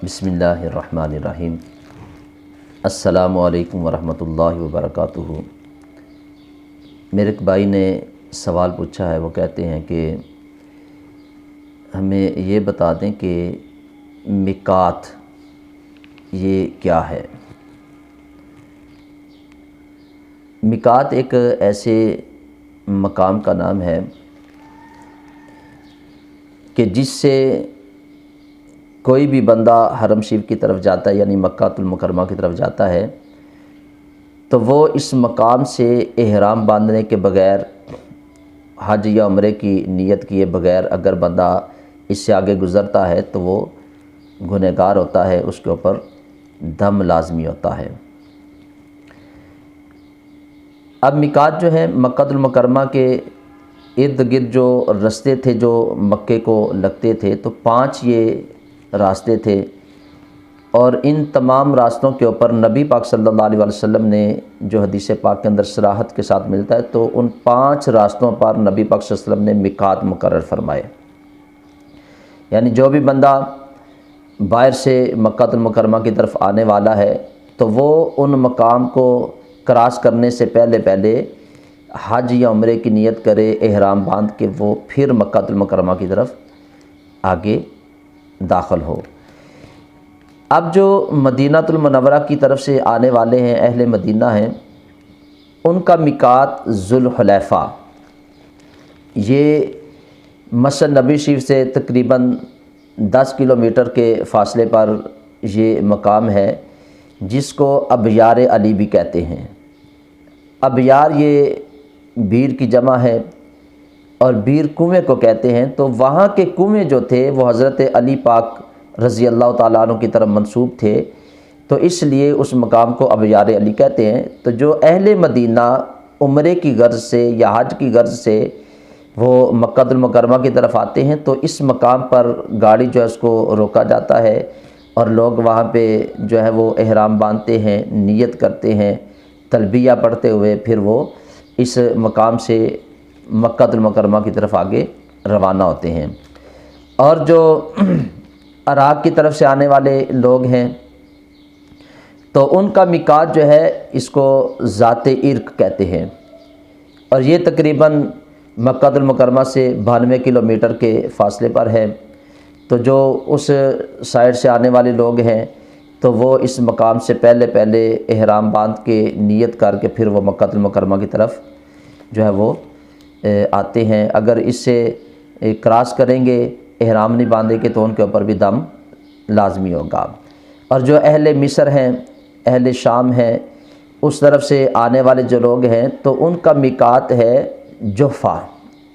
بسم اللہ الرحمن الرحیم۔ السلام علیکم ورحمۃ اللہ وبرکاتہ۔ میرے ایک بھائی نے سوال پوچھا ہے، وہ کہتے ہیں کہ ہمیں یہ بتا دیں کہ میقات یہ کیا ہے۔ میقات ایک ایسے مقام کا نام ہے کہ جس سے کوئی بھی بندہ حرم شریف کی طرف جاتا ہے، یعنی مکہ المکرمہ کی طرف جاتا ہے، تو وہ اس مقام سے احرام باندھنے کے بغیر، حج یا عمرے کی نیت کیے بغیر اگر بندہ اس سے آگے گزرتا ہے تو وہ گنہگار ہوتا ہے، اس کے اوپر دم لازمی ہوتا ہے۔ اب میقات جو ہے مکہ المکرمہ کے ارد گرد جو راستے تھے جو مکے کو لگتے تھے، تو 5 یہ راستے تھے، اور ان تمام راستوں کے اوپر نبی پاک صلی اللہ علیہ وسلم نے جو حدیث پاک کے اندر صراحت کے ساتھ ملتا ہے، تو ان 5 راستوں پر نبی پاک صلی اللہ علیہ وسلم نے میقات مقرر فرمائے۔ یعنی جو بھی بندہ باہر سے مکہ المکرمہ کی طرف آنے والا ہے تو وہ ان مقام کو کراس کرنے سے پہلے حج یا عمرے کی نیت کرے، احرام باندھ کے وہ پھر مکہ المکرمہ کی طرف آگے داخل ہو۔ اب جو مدینہ المنورہ کی طرف سے آنے والے ہیں، اہل مدینہ ہیں، ان کا میقات ذوالحلیفہ، یہ مسجد نبی شریف سے تقریباً 10 کلومیٹر کے فاصلے پر یہ مقام ہے، جس کو ابیار علی بھی کہتے ہیں۔ ابیار یہ بیر کی جمع ہے، اور بیر کنویں کو کہتے ہیں۔ تو وہاں کے کنویں جو تھے وہ حضرت علی پاک رضی اللہ تعالیٰ عنہ کی طرف منسوب تھے، تو اس لیے اس مقام کو ابیار علی کہتے ہیں۔ تو جو اہل مدینہ عمرے کی غرض سے یا حج کی غرض سے وہ مکہ المکرمہ کی طرف آتے ہیں، تو اس مقام پر گاڑی جو ہے اس کو روکا جاتا ہے، اور لوگ وہاں پہ جو ہے وہ احرام باندھتے ہیں، نیت کرتے ہیں، تلبیہ پڑھتے ہوئے پھر وہ اس مقام سے مکہ المکرمہ کی طرف آگے روانہ ہوتے ہیں۔ اور جو عراق کی طرف سے آنے والے لوگ ہیں تو ان کا میقات جو ہے اس کو ذات عرق کہتے ہیں، اور یہ تقریباً مکہ المکرمہ سے 92 کلومیٹر کے فاصلے پر ہے۔ تو جو اس سائڈ سے آنے والے لوگ ہیں تو وہ اس مقام سے پہلے احرام باندھ کے نیت کر کے پھر وہ مکہ المکرمہ کی طرف جو ہے وہ آتے ہیں۔ اگر اس سے کراس کریں گے، احرام نہیں باندھیں گے، تو ان کے اوپر بھی دم لازمی ہوگا۔ اور جو اہل مصر ہیں، اہل شام ہیں، اس طرف سے آنے والے جو لوگ ہیں تو ان کا میقات ہے جحفہ۔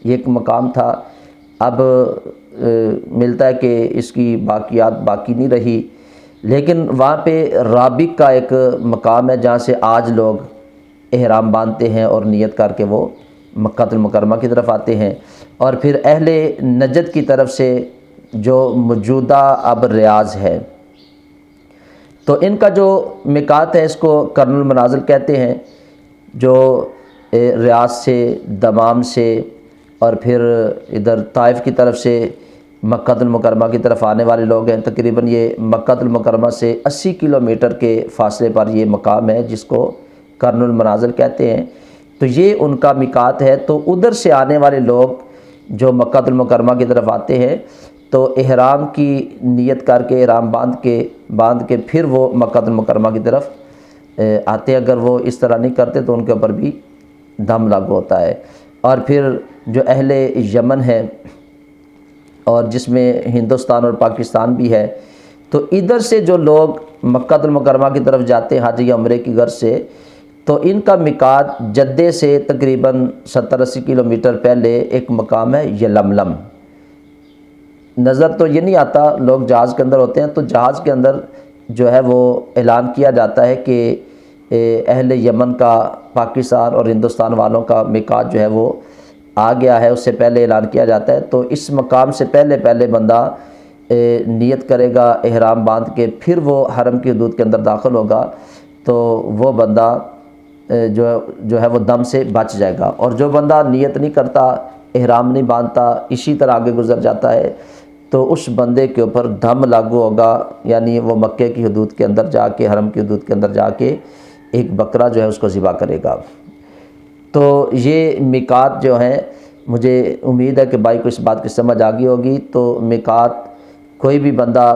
یہ ایک مقام تھا، اب ملتا ہے کہ اس کی باقیات باقی نہیں رہی، لیکن وہاں پہ رابق کا ایک مقام ہے جہاں سے آج لوگ احرام باندھتے ہیں اور نیت کر کے وہ مکہ المکرمہ کی طرف آتے ہیں۔ اور پھر اہل نجد کی طرف سے جو موجودہ اب ریاض ہے، تو ان کا جو میقات ہے اس کو قرن المنازل کہتے ہیں۔ جو ریاض سے، دمام سے، اور پھر ادھر طائف کی طرف سے مکہ المکرمہ کی طرف آنے والے لوگ ہیں، تقریباً یہ مکہ المکرمہ سے 80 کلومیٹر کے فاصلے پر یہ مقام ہے جس کو قرن المنازل کہتے ہیں۔ تو یہ ان کا میقات ہے۔ تو ادھر سے آنے والے لوگ جو مکہ المکرمہ کی طرف آتے ہیں تو احرام کی نیت کر کے، احرام باندھ کے پھر وہ مکہ المکرمہ کی طرف آتے ہیں۔ اگر وہ اس طرح نہیں کرتے تو ان کے اوپر بھی دم لاگو ہوتا ہے۔ اور پھر جو اہل یمن ہے، اور جس میں ہندوستان اور پاکستان بھی ہے، تو ادھر سے جو لوگ مکہ المکرمہ کی طرف جاتے ہیں حج یا عمرے کی غرض سے، تو ان کا میقات جدے سے تقریباً 70-80 کلومیٹر پہلے ایک مقام ہے یلملم۔ نظر تو یہ نہیں آتا، لوگ جہاز کے اندر ہوتے ہیں، تو جہاز کے اندر جو ہے وہ اعلان کیا جاتا ہے کہ اہل یمن کا، پاکستان اور ہندوستان والوں کا میقات جو ہے وہ آ گیا ہے، اس سے پہلے اعلان کیا جاتا ہے۔ تو اس مقام سے پہلے بندہ نیت کرے گا احرام باندھ کے، پھر وہ حرم کی حدود کے اندر داخل ہوگا، تو وہ بندہ جو ہے وہ دم سے بچ جائے گا۔ اور جو بندہ نیت نہیں کرتا، احرام نہیں باندھتا، اسی طرح آگے گزر جاتا ہے، تو اس بندے کے اوپر دم لاگو ہوگا، یعنی وہ مکے کی حدود کے اندر جا کے، حرم کی حدود کے اندر جا کے ایک بکرا جو ہے اس کو ذبح کرے گا۔ تو یہ میقات جو ہیں، مجھے امید ہے کہ بھائی کو اس بات کی سمجھ آ گئی ہوگی۔ تو میقات کوئی بھی بندہ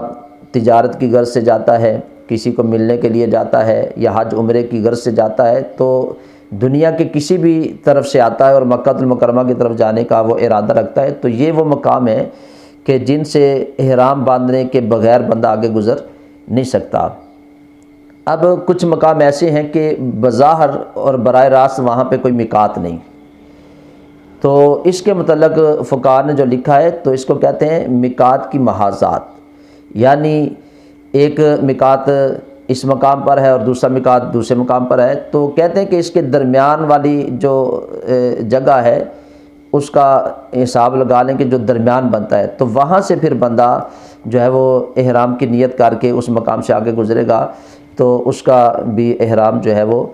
تجارت کی غرض سے جاتا ہے، کسی کو ملنے کے لیے جاتا ہے، یا حج عمرے کی غرض سے جاتا ہے، تو دنیا کے کسی بھی طرف سے آتا ہے اور مکہ المکرمہ کی طرف جانے کا وہ ارادہ رکھتا ہے، تو یہ وہ مقام ہے کہ جن سے احرام باندھنے کے بغیر بندہ آگے گزر نہیں سکتا۔ اب کچھ مقام ایسے ہیں کہ بظاہر اور براہ راست وہاں پہ کوئی میقات نہیں، تو اس کے متعلق فقہاء نے جو لکھا ہے تو اس کو کہتے ہیں میقات کی محاذات، یعنی ایک میقات اس مقام پر ہے اور دوسرا میقات دوسرے مقام پر ہے، تو کہتے ہیں کہ اس کے درمیان والی جو جگہ ہے اس کا حساب لگا لیں کہ جو درمیان بنتا ہے، تو وہاں سے پھر بندہ جو ہے وہ احرام کی نیت کر کے اس مقام سے آگے گزرے گا، تو اس کا بھی احرام جو ہے وہ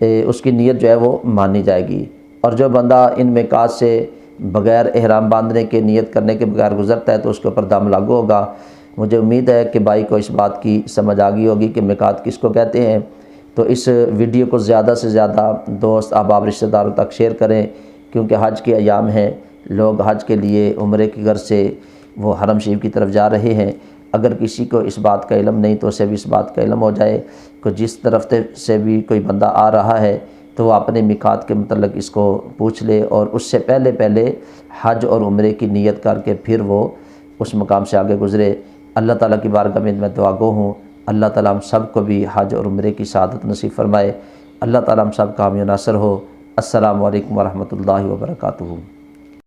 اس کی نیت جو ہے وہ مانی جائے گی۔ اور جو بندہ ان میقات سے بغیر احرام باندھنے کے نیت کرنے کے بغیر گزرتا ہے تو اس کے اوپر دم لاگو ہوگا۔ مجھے امید ہے کہ بھائی کو اس بات کی سمجھ آ گئی ہوگی کہ میقات کس کو کہتے ہیں۔ تو اس ویڈیو کو زیادہ سے زیادہ دوست احباب رشتہ داروں تک شیئر کریں، کیونکہ حج کے ایام ہیں، لوگ حج کے لیے عمرے کی غرض سے وہ حرم شریف کی طرف جا رہے ہیں۔ اگر کسی کو اس بات کا علم نہیں تو اسے بھی اس بات کا علم ہو جائے کہ جس طرف سے بھی کوئی بندہ آ رہا ہے تو وہ اپنے میقات کے متعلق اس کو پوچھ لے، اور اس سے پہلے حج اور عمرے کی نیت کر کے پھر وہ اس مقام سے آگے گزرے۔ اللہ تعالیٰ کی بارگاہ میں دعا گو ہوں، اللہ تعالیٰ ہم سب کو بھی حج اور عمرے کی سعادت نصیب فرمائے، اللہ تعالیٰ ہم سب کا حامی و ناصر ہو۔ السلام علیکم ورحمۃ اللہ وبرکاتہ۔